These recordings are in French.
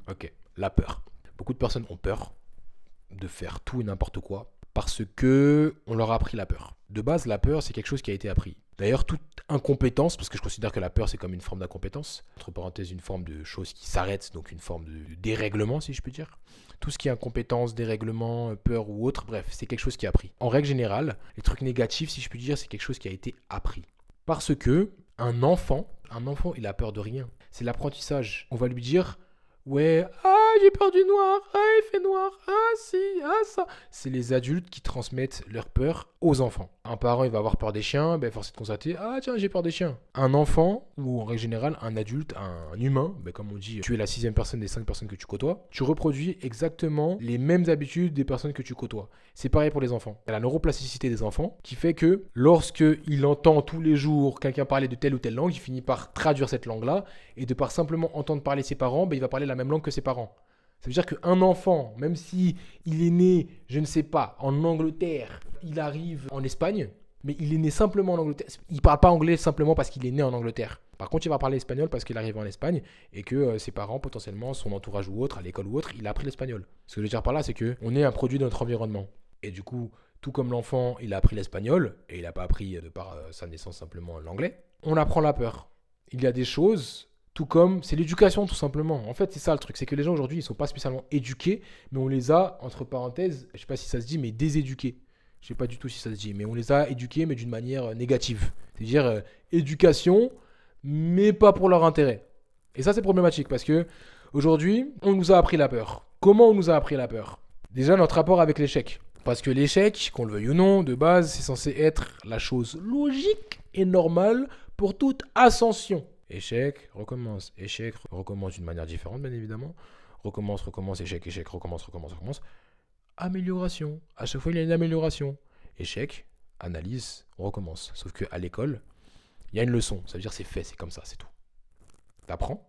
Ok, la peur. Beaucoup de personnes ont peur de faire tout et n'importe quoi parce que on leur a appris la peur. De base, la peur, c'est quelque chose qui a été appris. D'ailleurs, toute incompétence, parce que je considère que la peur, c'est comme une forme d'incompétence, entre parenthèses, une forme de chose qui s'arrête, donc une forme de dérèglement, si je puis dire. Tout ce qui est incompétence, dérèglement, peur ou autre, bref, c'est quelque chose qui est appris. En règle générale, les trucs négatifs, si je puis dire, c'est quelque chose qui a été appris. Parce que un enfant, il a peur de rien. C'est l'apprentissage. On va lui dire, ouais, ah, j'ai peur du noir, ah, il fait noir, ah, si, ah, ça. C'est les adultes qui transmettent leur peur aux enfants. Un parent, il va avoir peur des chiens, ben, force est de constater, ah, tiens, j'ai peur des chiens. Un enfant, ou en règle générale, un adulte, un humain, ben, comme on dit, tu es la sixième personne des 5 personnes que tu côtoies, tu reproduis exactement les mêmes habitudes des personnes que tu côtoies. C'est pareil pour les enfants. Il y a la neuroplasticité des enfants qui fait que lorsqu'il entend tous les jours quelqu'un parler de telle ou telle langue, il finit par traduire cette langue-là et de par simplement entendre parler ses parents, ben, il va parler la même langue que ses parents. Ça veut dire qu'un enfant, même si il est né, je ne sais pas, en Angleterre, il arrive en Espagne, mais il est né simplement en Angleterre. Il ne parle pas anglais simplement parce qu'il est né en Angleterre. Par contre, il va parler espagnol parce qu'il arrive en Espagne et que ses parents, potentiellement, son entourage ou autre, à l'école ou autre, il a appris l'espagnol. Ce que je veux dire par là, c'est qu'on est un produit de notre environnement. Et du coup, tout comme l'enfant, il a appris l'espagnol et il n'a pas appris de par sa naissance simplement l'anglais, on apprend la peur. Il y a des choses, tout comme c'est l'éducation tout simplement. En fait, c'est ça le truc, c'est que les gens aujourd'hui, ils sont pas spécialement éduqués, mais on les a, entre parenthèses, je sais pas si ça se dit, mais déséduqués. Je sais pas du tout si ça se dit, mais on les a éduqués, mais d'une manière négative. C'est-à-dire éducation, mais pas pour leur intérêt. Et ça, c'est problématique parce que aujourd'hui, on nous a appris la peur. Comment on nous a appris la peur? Déjà, notre rapport avec l'échec. Parce que l'échec, qu'on le veuille ou non, de base, c'est censé être la chose logique et normale pour toute ascension. Échec, recommence d'une manière différente, bien évidemment. Recommence, échec, recommence. Amélioration. À chaque fois, il y a une amélioration. Échec, analyse, on recommence. Sauf qu'à l'école, il y a une leçon. Ça veut dire c'est fait, c'est comme ça, c'est tout. T'apprends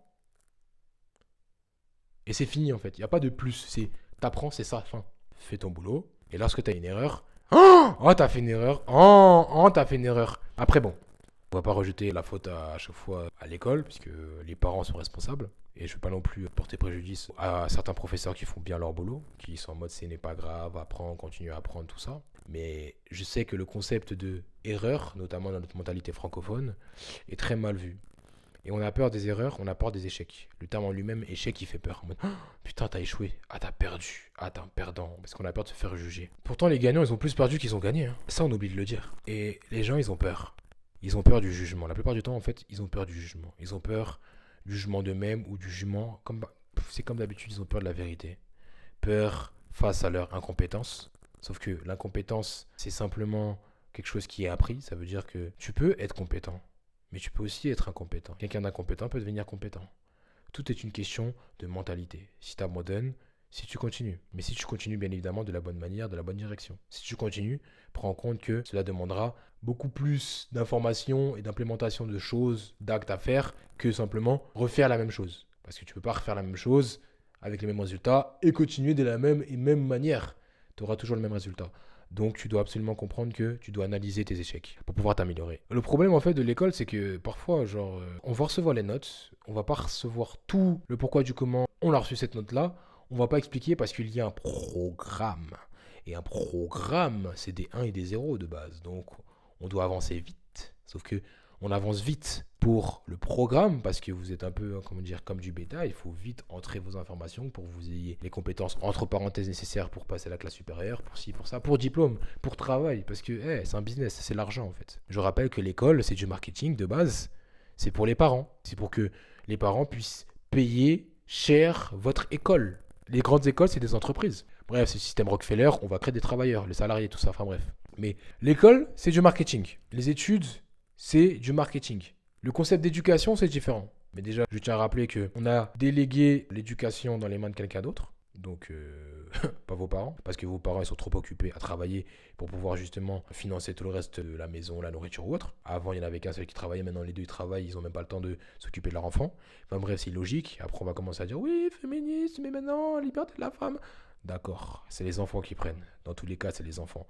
et c'est fini en fait. Il n'y a pas de plus. C'est t'apprends, c'est ça, fin. Fais ton boulot. Et lorsque tu as une erreur, oh, t'as fait une erreur. Oh, t'as fait une erreur. Après, bon, on va pas rejeter la faute à chaque fois à l'école, puisque les parents sont responsables. Et je ne veux pas non plus porter préjudice à certains professeurs qui font bien leur boulot, qui sont en mode ce n'est pas grave, apprends, continue à apprendre, tout ça. Mais je sais que le concept de erreur, notamment dans notre mentalité francophone, est très mal vu. Et on a peur des erreurs, on a peur des échecs. Le terme en lui-même, échec, il fait peur. En mode, oh, putain, t'as échoué. Ah, t'as perdu. Ah, t'es un perdant. Parce qu'on a peur de se faire juger. Pourtant, les gagnants, ils ont plus perdu qu'ils ont gagné. Hein. Ça, on oublie de le dire. Et les gens, ils ont peur. Ils ont peur du jugement. La plupart du temps, en fait, ils ont peur du jugement. Ils ont peur du jugement d'eux-mêmes ou du jugement. C'est comme d'habitude, ils ont peur de la vérité. Peur face à leur incompétence. Sauf que l'incompétence, c'est simplement quelque chose qui est appris. Ça veut dire que tu peux être compétent. Mais tu peux aussi être incompétent. Quelqu'un d'incompétent peut devenir compétent. Tout est une question de mentalité. Si tu abandonnes, si tu continues. Mais si tu continues, bien évidemment, de la bonne manière, de la bonne direction. Si tu continues, prends en compte que cela demandera beaucoup plus d'informations et d'implémentation de choses, d'actes à faire, que simplement refaire la même chose. Parce que tu ne peux pas refaire la même chose avec les mêmes résultats et continuer de la même manière. Tu auras toujours le même résultat. Donc tu dois absolument comprendre que tu dois analyser tes échecs pour pouvoir t'améliorer. Le problème en fait de l'école, c'est que parfois, on va recevoir les notes, on va pas recevoir tout le pourquoi du comment on a reçu cette note-là, on va pas expliquer parce qu'il y a un programme. Et un programme, c'est des 1 et des 0 de base. Donc on doit avancer vite. Sauf que on avance vite pour le programme parce que vous êtes un peu, comment dire, comme du bêta. Il faut vite entrer vos informations pour que vous ayez les compétences entre parenthèses nécessaires pour passer à la classe supérieure, pour ci, pour ça, pour diplôme, pour travail. Parce que c'est un business, c'est l'argent en fait. Je rappelle que l'école, c'est du marketing de base. C'est pour les parents. C'est pour que les parents puissent payer cher votre école. Les grandes écoles, c'est des entreprises. Bref, c'est le système Rockefeller, on va créer des travailleurs, les salariés, tout ça, enfin bref. Mais l'école, c'est du marketing. Les études, c'est du marketing. Le concept d'éducation, c'est différent. Mais déjà, je tiens à rappeler qu'on a délégué l'éducation dans les mains de quelqu'un d'autre. Donc, pas vos parents. Parce que vos parents, ils sont trop occupés à travailler pour pouvoir justement financer tout le reste de la maison, la nourriture ou autre. Avant, il n'y en avait qu'un seul qui travaillait. Maintenant, les deux, ils travaillent. Ils n'ont même pas le temps de s'occuper de leur enfant. Enfin bref, c'est logique. Après, on va commencer à dire, oui, féministe, mais maintenant, liberté de la femme. D'accord, c'est les enfants qui prennent. Dans tous les cas, c'est les enfants.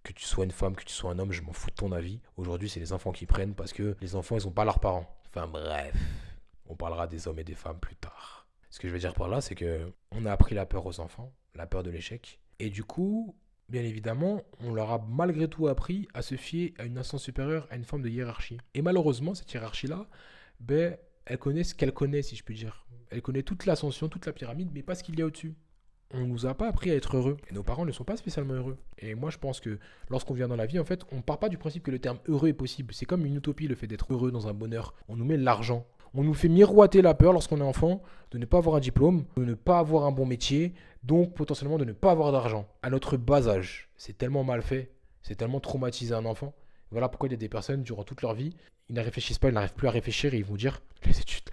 Que tu sois une femme, que tu sois un homme, je m'en fous de ton avis. Aujourd'hui, c'est les enfants qui prennent parce que les enfants, ils n'ont pas leurs parents. Enfin bref, on parlera des hommes et des femmes plus tard. Ce que je veux dire par là, c'est que on a appris la peur aux enfants, la peur de l'échec. Et du coup, bien évidemment, on leur a malgré tout appris à se fier à une instance supérieure, à une forme de hiérarchie. Et malheureusement, cette hiérarchie-là, ben, elle connaît ce qu'elle connaît, si je puis dire. Elle connaît toute l'ascension, toute la pyramide, mais pas ce qu'il y a au-dessus. On nous a pas appris à être heureux. Et nos parents ne sont pas spécialement heureux. Et moi, je pense que lorsqu'on vient dans la vie, en fait, on part pas du principe que le terme heureux est possible. C'est comme une utopie, le fait d'être heureux dans un bonheur. On nous met l'argent. On nous fait miroiter la peur lorsqu'on est enfant de ne pas avoir un diplôme, de ne pas avoir un bon métier, donc potentiellement de ne pas avoir d'argent. À notre bas âge, c'est tellement mal fait, c'est tellement traumatisé un enfant. Voilà pourquoi il y a des personnes, durant toute leur vie, ils ne réfléchissent pas, ils n'arrivent plus à réfléchir et ils vont dire les études,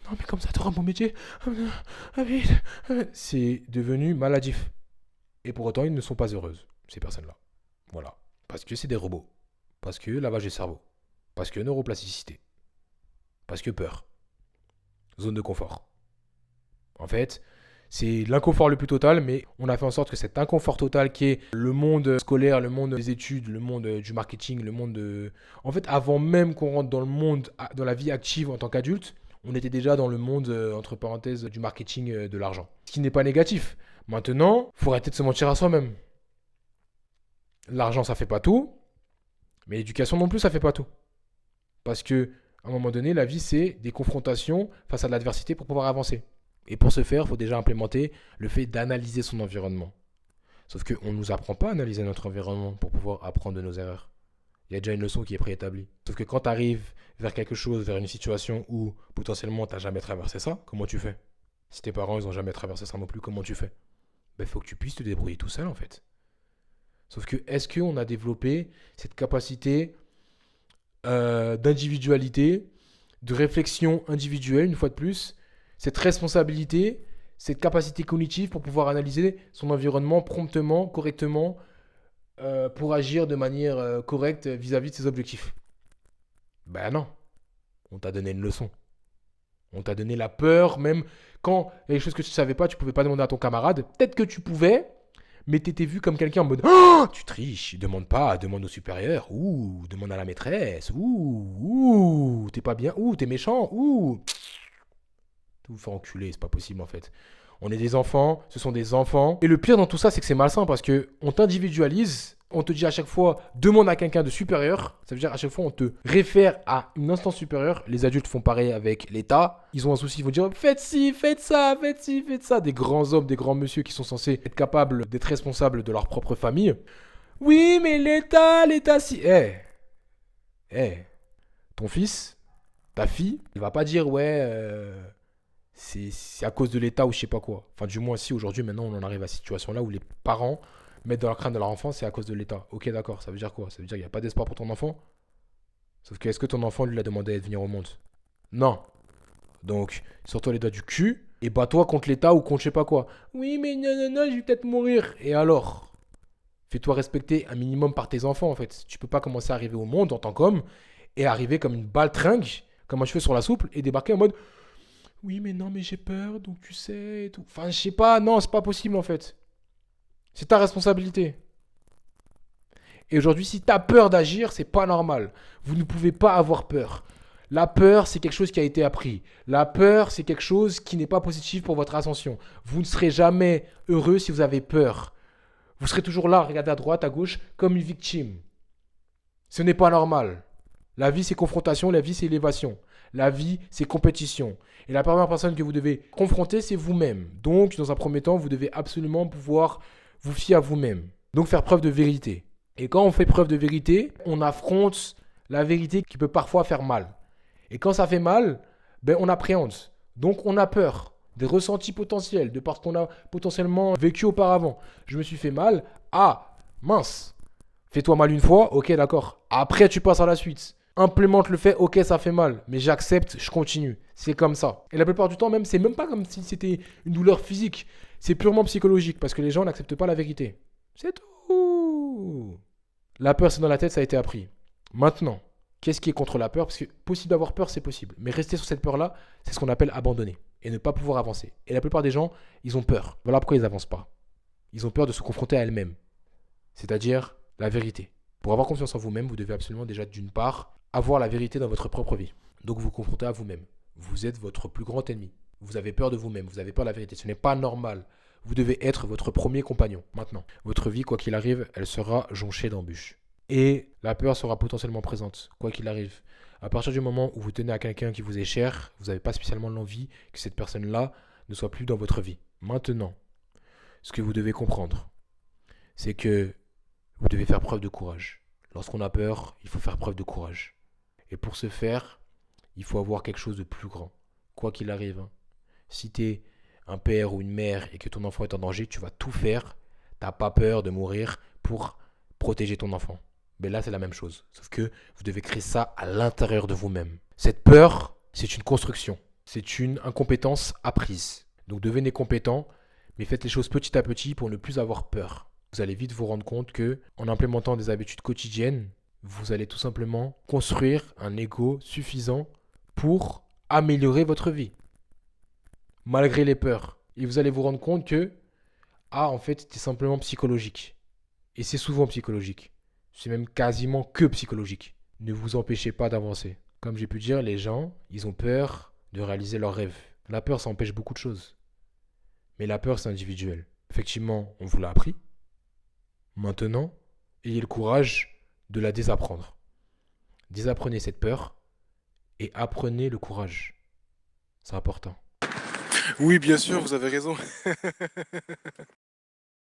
non mais comme ça, tu auras un bon métier. Vite. C'est devenu maladif. Et pour autant, ils ne sont pas heureuses, ces personnes-là. Voilà. Parce que c'est des robots. Parce que lavage de cerveau. Parce que neuroplasticité. Parce que peur. Zone de confort. En fait, c'est l'inconfort le plus total, mais on a fait en sorte que cet inconfort total qui est le monde scolaire, le monde des études, le monde du marketing, le monde de... En fait, avant même qu'on rentre dans le monde, dans la vie active en tant qu'adulte, on était déjà dans le monde, entre parenthèses, du marketing de l'argent. Ce qui n'est pas négatif. Maintenant, il faut arrêter de se mentir à soi-même. L'argent, ça fait pas tout, mais l'éducation non plus, ça fait pas tout. Parce que, à un moment donné, la vie, c'est des confrontations face à de l'adversité pour pouvoir avancer. Et pour ce faire, il faut déjà implémenter le fait d'analyser son environnement. Sauf qu'on ne nous apprend pas à analyser notre environnement pour pouvoir apprendre de nos erreurs. Il y a déjà une leçon qui est préétablie. Sauf que quand tu arrives vers quelque chose, vers une situation où potentiellement tu n'as jamais traversé ça, comment tu fais? Si tes parents ils n'ont jamais traversé ça non plus, comment tu fais? Il faut que tu puisses te débrouiller tout seul en fait. Sauf que est-ce qu'on a développé cette capacité d'individualité, de réflexion individuelle, une fois de plus, cette responsabilité, cette capacité cognitive pour pouvoir analyser son environnement promptement, correctement, pour agir de manière correcte vis-à-vis de ses objectifs? Ben non, on t'a donné une leçon. On t'a donné la peur, même quand il y a des choses que tu ne savais pas, tu ne pouvais pas demander à ton camarade. Peut-être que tu pouvais, mais tu étais vu comme quelqu'un en mode oh, tu triches, demande pas, demande au supérieur, ou demande à la maîtresse, ou t'es pas bien, ou t'es méchant, ou tout vous faire enculer, c'est pas possible en fait. On est des enfants, ce sont des enfants. Et le pire dans tout ça, c'est que c'est malsain parce que on t'individualise, on te dit à chaque fois demande à quelqu'un de supérieur. Ça veut dire à chaque fois on te réfère à une instance supérieure. Les adultes font pareil avec l'État. Ils ont un souci, ils vont dire faites ci, faites ça, faites ci, faites ça. Des grands hommes, des grands messieurs qui sont censés être capables d'être responsables de leur propre famille. Oui, mais l'État si. Ton fils, ta fille, il va pas dire ouais. C'est à cause de l'État ou je sais pas quoi. Enfin, du moins, si aujourd'hui, maintenant, on en arrive à cette situation-là où les parents mettent dans la crainte de leur enfant, c'est à cause de l'État. Ok, d'accord, ça veut dire quoi? Ça veut dire qu'il n'y a pas d'espoir pour ton enfant? Sauf que est-ce que ton enfant lui a demandé de venir au monde? Non. Donc, sors-toi les doigts du cul et bats-toi contre l'État ou contre je sais pas quoi. Oui, mais non, je vais peut-être mourir. Et alors? Fais-toi respecter un minimum par tes enfants, en fait. Tu peux pas commencer à arriver au monde en tant qu'homme et arriver comme une baltringue, comme un cheveu sur la soupe, et débarquer en mode oui, mais non, mais j'ai peur, donc tu sais, et tout. Enfin, je sais pas, non, c'est pas possible en fait. C'est ta responsabilité. Et aujourd'hui, si t'as peur d'agir, c'est pas normal. Vous ne pouvez pas avoir peur. La peur, c'est quelque chose qui a été appris. La peur, c'est quelque chose qui n'est pas positif pour votre ascension. Vous ne serez jamais heureux si vous avez peur. Vous serez toujours là, regardez à droite, à gauche, comme une victime. Ce n'est pas normal. La vie, c'est confrontation, la vie, c'est élévation. La vie, c'est compétition. Et la première personne que vous devez confronter, c'est vous-même. Donc, dans un premier temps, vous devez absolument pouvoir vous fier à vous-même. Donc, faire preuve de vérité. Et quand on fait preuve de vérité, on affronte la vérité qui peut parfois faire mal. Et quand ça fait mal, on appréhende. Donc, on a peur des ressentis potentiels, de parce qu'on a potentiellement vécu auparavant. Je me suis fait mal. Ah, mince. Fais-toi mal une fois, ok, d'accord. Après, tu passes à la suite. Implémente le fait, ok, ça fait mal, mais j'accepte, je continue. C'est comme ça. Et la plupart du temps, même, c'est même pas comme si c'était une douleur physique. C'est purement psychologique, parce que les gens n'acceptent pas la vérité. C'est tout. La peur, c'est dans la tête, ça a été appris. Maintenant, qu'est-ce qui est contre la peur? Parce que possible d'avoir peur, c'est possible. Mais rester sur cette peur-là, c'est ce qu'on appelle abandonner et ne pas pouvoir avancer. Et la plupart des gens, ils ont peur. Voilà pourquoi ils n'avancent pas. Ils ont peur de se confronter à elles-mêmes. C'est-à-dire la vérité. Pour avoir confiance en vous-même, vous devez absolument déjà, d'une part, avoir la vérité dans votre propre vie. Donc vous vous confrontez à vous-même. Vous êtes votre plus grand ennemi. Vous avez peur de vous-même, vous avez peur de la vérité. Ce n'est pas normal. Vous devez être votre premier compagnon, maintenant. Votre vie, quoi qu'il arrive, elle sera jonchée d'embûches. Et la peur sera potentiellement présente, quoi qu'il arrive. À partir du moment où vous tenez à quelqu'un qui vous est cher, vous n'avez pas spécialement l'envie que cette personne-là ne soit plus dans votre vie. Maintenant, ce que vous devez comprendre, c'est que vous devez faire preuve de courage. Lorsqu'on a peur, il faut faire preuve de courage. Et pour ce faire, il faut avoir quelque chose de plus grand. Quoi qu'il arrive, hein. Si tu es un père ou une mère et que ton enfant est en danger, tu vas tout faire. T'as pas peur de mourir pour protéger ton enfant. Mais là, c'est la même chose. Sauf que vous devez créer ça à l'intérieur de vous-même. Cette peur, c'est une construction. C'est une incompétence apprise. Donc devenez compétent, mais faites les choses petit à petit pour ne plus avoir peur. Vous allez vite vous rendre compte que, en implémentant des habitudes quotidiennes, vous allez tout simplement construire un ego suffisant pour améliorer votre vie, malgré les peurs. Et vous allez vous rendre compte que, en fait, c'était simplement psychologique. Et c'est souvent psychologique. C'est même quasiment que psychologique. Ne vous empêchez pas d'avancer. Comme j'ai pu dire, les gens, ils ont peur de réaliser leurs rêves. La peur, ça empêche beaucoup de choses. Mais la peur, c'est individuel. Effectivement, on vous l'a appris. Maintenant, ayez le courage de la désapprendre. Désapprenez cette peur et apprenez le courage. C'est important. Oui, bien sûr, vous avez raison.